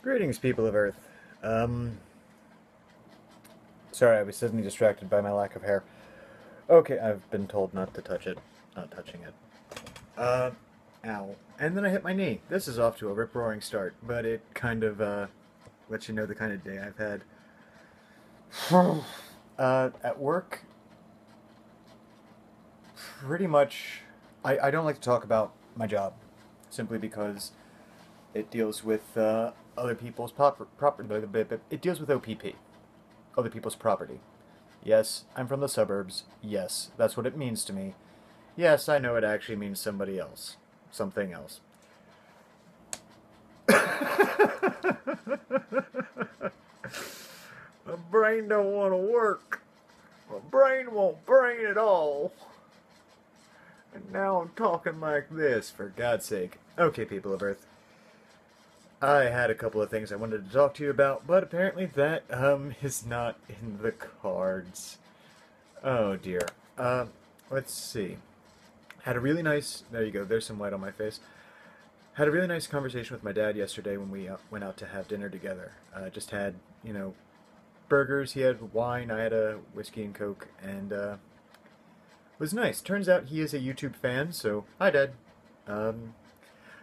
Greetings, people of Earth. Sorry, I was suddenly distracted by my lack of hair. Okay, I've been told not to touch it. Not touching it. Ow. And then I hit my knee. This is off to a rip-roaring start, but it kind of, lets you know the kind of day I've had. At work, pretty much, I don't like to talk about my job, simply because it deals with, other people's property. It deals with OPP. Other people's property. Yes, I'm from the suburbs. Yes, that's what it means to me. Yes, I know it actually means somebody else. Something else. My brain don't want to work. My brain won't brain at all. And now I'm talking like this, for God's sake. Okay, people of Earth. I had a couple of things I wanted to talk to you about, but apparently that, is not in the cards. Oh dear. Let's see. Had a really nice, there you go, there's some light on my face. Had a really nice conversation with my dad yesterday when we went out to have dinner together. Just had, burgers, he had wine, I had a whiskey and coke, and, it was nice. Turns out he is a YouTube fan, so, hi Dad.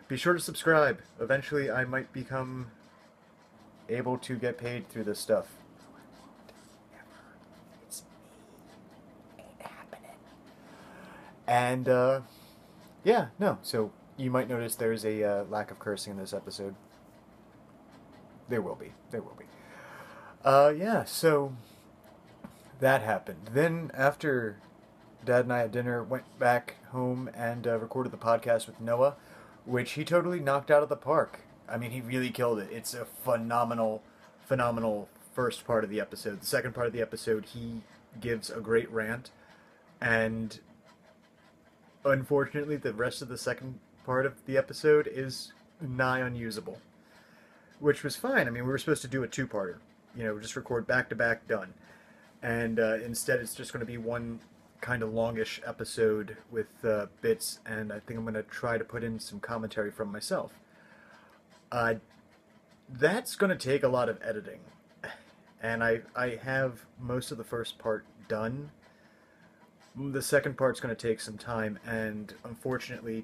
Be sure to subscribe. Eventually I might become able to get paid through this stuff. It's me. Ain't happening. And, yeah, no, so you might notice there's a lack of cursing in this episode. There will be. There will be. Yeah, so that happened. Then, after Dad and I had dinner, went back home and recorded the podcast with Noah, which he totally knocked out of the park. I mean, he really killed it. It's a phenomenal, phenomenal first part of the episode. The second part of the episode, he gives a great rant, and unfortunately, the rest of the second part of the episode is nigh unusable. Which was fine. I mean, we were supposed to do a two-parter. Just record back-to-back, done. And instead, it's just going to be one kind of longish episode with bits, and I think I'm going to try to put in some commentary from myself. That's going to take a lot of editing, and I have most of the first part done. The second part's going to take some time, and unfortunately,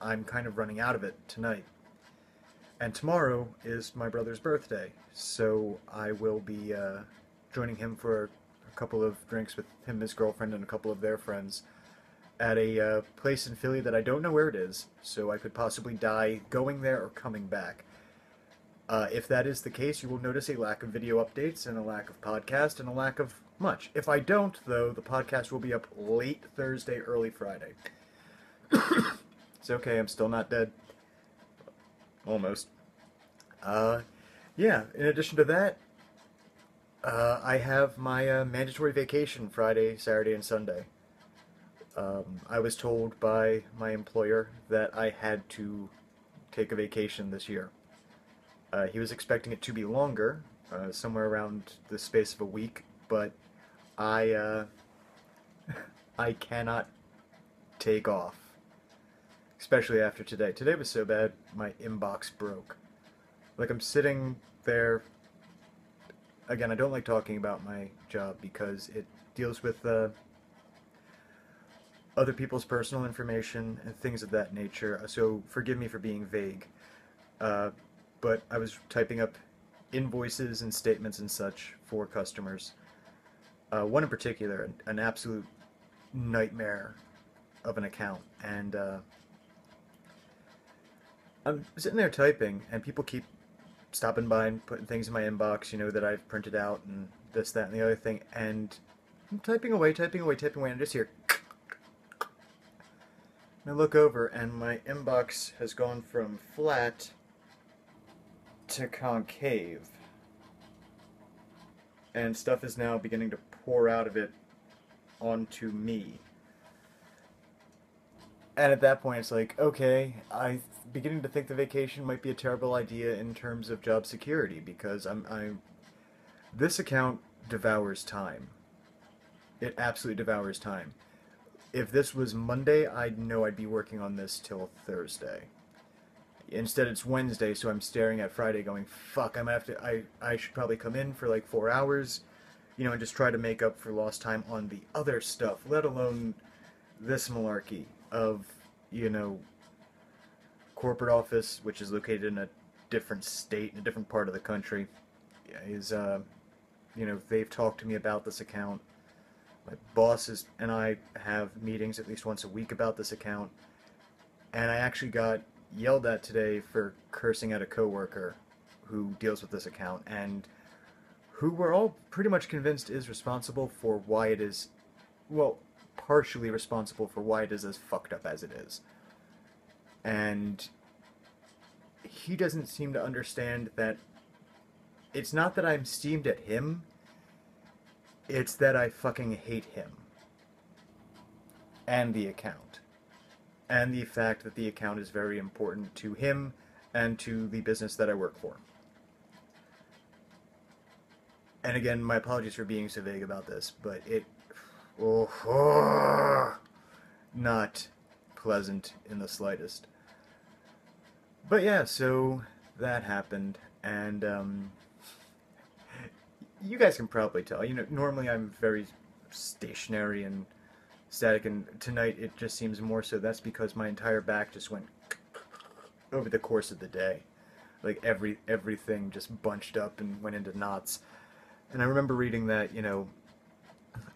I'm kind of running out of it tonight. And tomorrow is my brother's birthday, so I will be joining him for a couple of drinks with him, his girlfriend, and a couple of their friends at a place in Philly that I don't know where it is, so I could possibly die going there or coming back. If that is the case, you will notice a lack of video updates and a lack of podcast and a lack of much. If I don't, though, the podcast will be up late Thursday, early Friday. It's okay, I'm still not dead. Almost. Yeah, in addition to that, I have my mandatory vacation Friday, Saturday, and Sunday. I was told by my employer that I had to take a vacation this year. He was expecting it to be longer, somewhere around the space of a week, but I cannot take off. Especially after today. Today was so bad, my inbox broke. Like, I'm sitting there. Again, I don't like talking about my job because it deals with other people's personal information and things of that nature, so forgive me for being vague. But I was typing up invoices and statements and such for customers. One in particular, an absolute nightmare of an account, and I'm sitting there typing, and people keep stopping by and putting things in my inbox, that I've printed out, and this, that, and the other thing, and I'm typing away, and I just hear, and I look over, and my inbox has gone from flat to concave, and stuff is now beginning to pour out of it onto me. And at that point, it's like, okay, I'm beginning to think the vacation might be a terrible idea in terms of job security, because this account devours time. It absolutely devours time. If this was Monday, I'd know I'd be working on this till Thursday. Instead, it's Wednesday, so I'm staring at Friday going, fuck, I'm gonna have to, I should probably come in for like 4 hours, and just try to make up for lost time on the other stuff, let alone this malarkey of, corporate office, which is located in a different state, in a different part of the country, is, they've talked to me about this account. My bosses and I have meetings at least once a week about this account, and I actually got yelled at today for cursing at a coworker who deals with this account, and who we're all pretty much convinced is responsible for why it is, well, partially responsible for why it is as fucked up as it is. And he doesn't seem to understand that it's not that I'm steamed at him, it's that I fucking hate him. And the account. And the fact that the account is very important to him and to the business that I work for. And again, my apologies for being so vague about this, but not pleasant in the slightest. But yeah, so that happened, and you guys can probably tell. Normally I'm very stationary and static, and tonight it just seems more so. That's because my entire back just went over the course of the day. Like everything just bunched up and went into knots. And I remember reading that,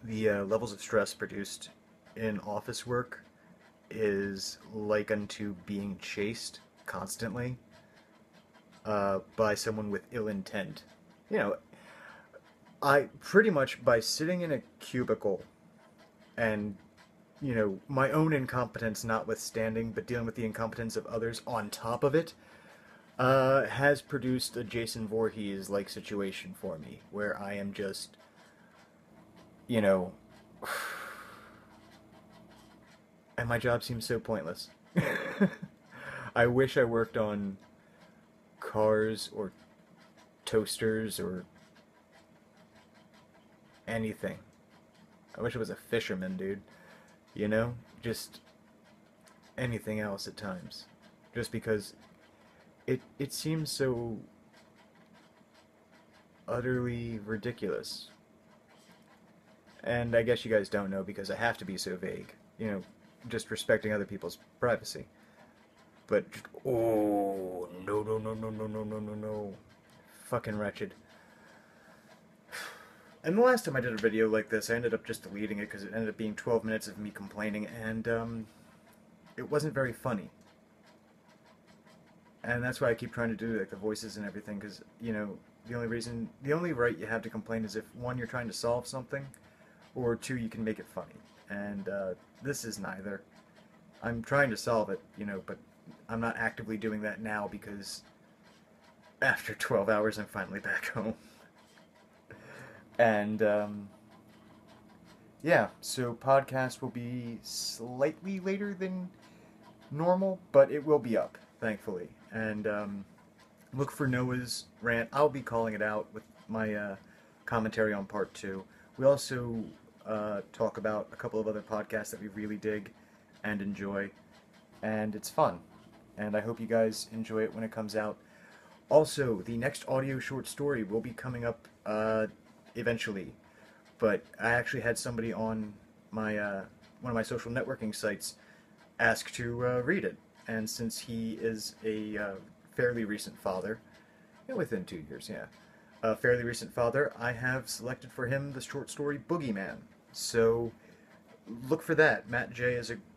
the levels of stress produced in office work is like unto being chased constantly by someone with ill intent. I pretty much, by sitting in a cubicle and, my own incompetence notwithstanding, but dealing with the incompetence of others on top of it, has produced a Jason Voorhees-like situation for me, where I am just, and my job seems so pointless. I wish I worked on cars or toasters or anything. I wish I was a fisherman, dude. Just anything else at times. Just because it seems so utterly ridiculous. And I guess you guys don't know because I have to be so vague. Just respecting other people's privacy. But just, oh, no. Fucking wretched. And the last time I did a video like this, I ended up just deleting it because it ended up being 12 minutes of me complaining, and it wasn't very funny. And that's why I keep trying to do like the voices and everything, because, the only right you have to complain is if, one, you're trying to solve something, or two, you can make it funny. And this is neither. I'm trying to solve it, but I'm not actively doing that now because after 12 hours I'm finally back home. And, yeah, so podcast will be slightly later than normal, but it will be up, thankfully. And, look for Noah's rant. I'll be calling it out with my, commentary on part 2. We also, talk about a couple of other podcasts that we really dig and enjoy, and it's fun. And I hope you guys enjoy it when it comes out. Also, the next audio short story will be coming up, eventually, but I actually had somebody on my one of my social networking sites ask to read it, and since he is a fairly recent father, within 2 years, a fairly recent father, I have selected for him the short story Boogeyman. So look for that. Matt J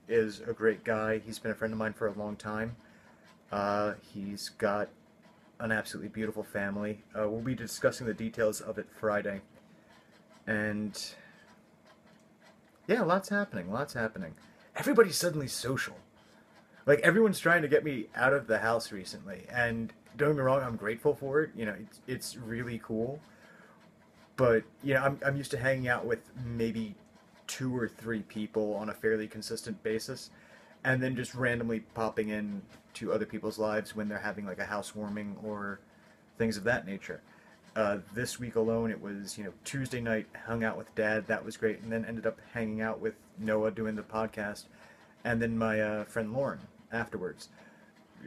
is a great guy. He's been a friend of mine for a long time. He's got an absolutely beautiful family. We'll be discussing the details of it Friday. And yeah, lots happening. Everybody's suddenly social. Like, everyone's trying to get me out of the house recently, and don't get me wrong, I'm grateful for it. It's really cool. But, I'm used to hanging out with maybe 2 or 3 people on a fairly consistent basis, and then just randomly popping in to other people's lives when they're having like a housewarming or things of that nature. This week alone, it was, Tuesday night, hung out with Dad, that was great, and then ended up hanging out with Noah doing the podcast, and then my friend Lauren afterwards.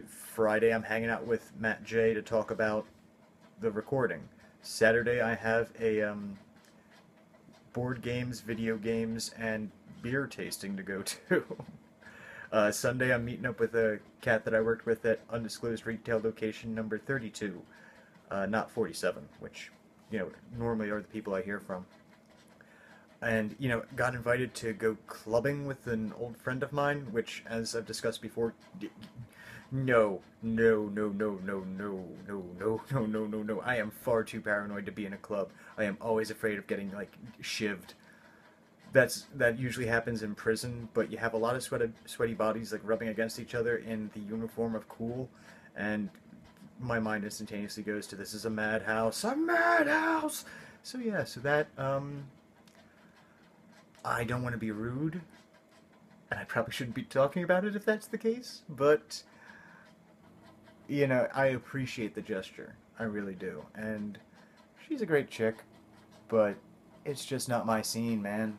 Friday, I'm hanging out with Matt J to talk about the recording. Saturday, I have a board games, video games, and beer tasting to go to. Sunday, I'm meeting up with a cat that I worked with at undisclosed retail location number 32, not 47, which, normally are the people I hear from. And, got invited to go clubbing with an old friend of mine, which, as I've discussed before, no, no, no, no, no, no, no, no, no, no, no, no. I am far too paranoid to be in a club. I am always afraid of getting, like, shivved. That usually happens in prison, but you have a lot of sweaty bodies, like, rubbing against each other in the uniform of cool, and my mind instantaneously goes to, this is a madhouse, a madhouse! So yeah, so that, I don't want to be rude, and I probably shouldn't be talking about it if that's the case, but, I appreciate the gesture. I really do. And she's a great chick, but it's just not my scene, man.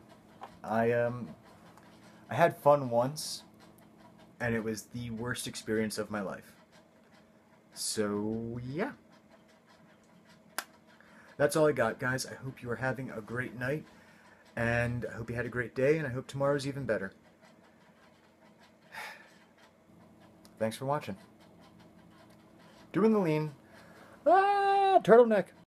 I had fun once, and it was the worst experience of my life. So, yeah. That's all I got, guys. I hope you are having a great night, and I hope you had a great day, and I hope tomorrow's even better. Thanks for watching. Doing the lean. Ah, turtleneck.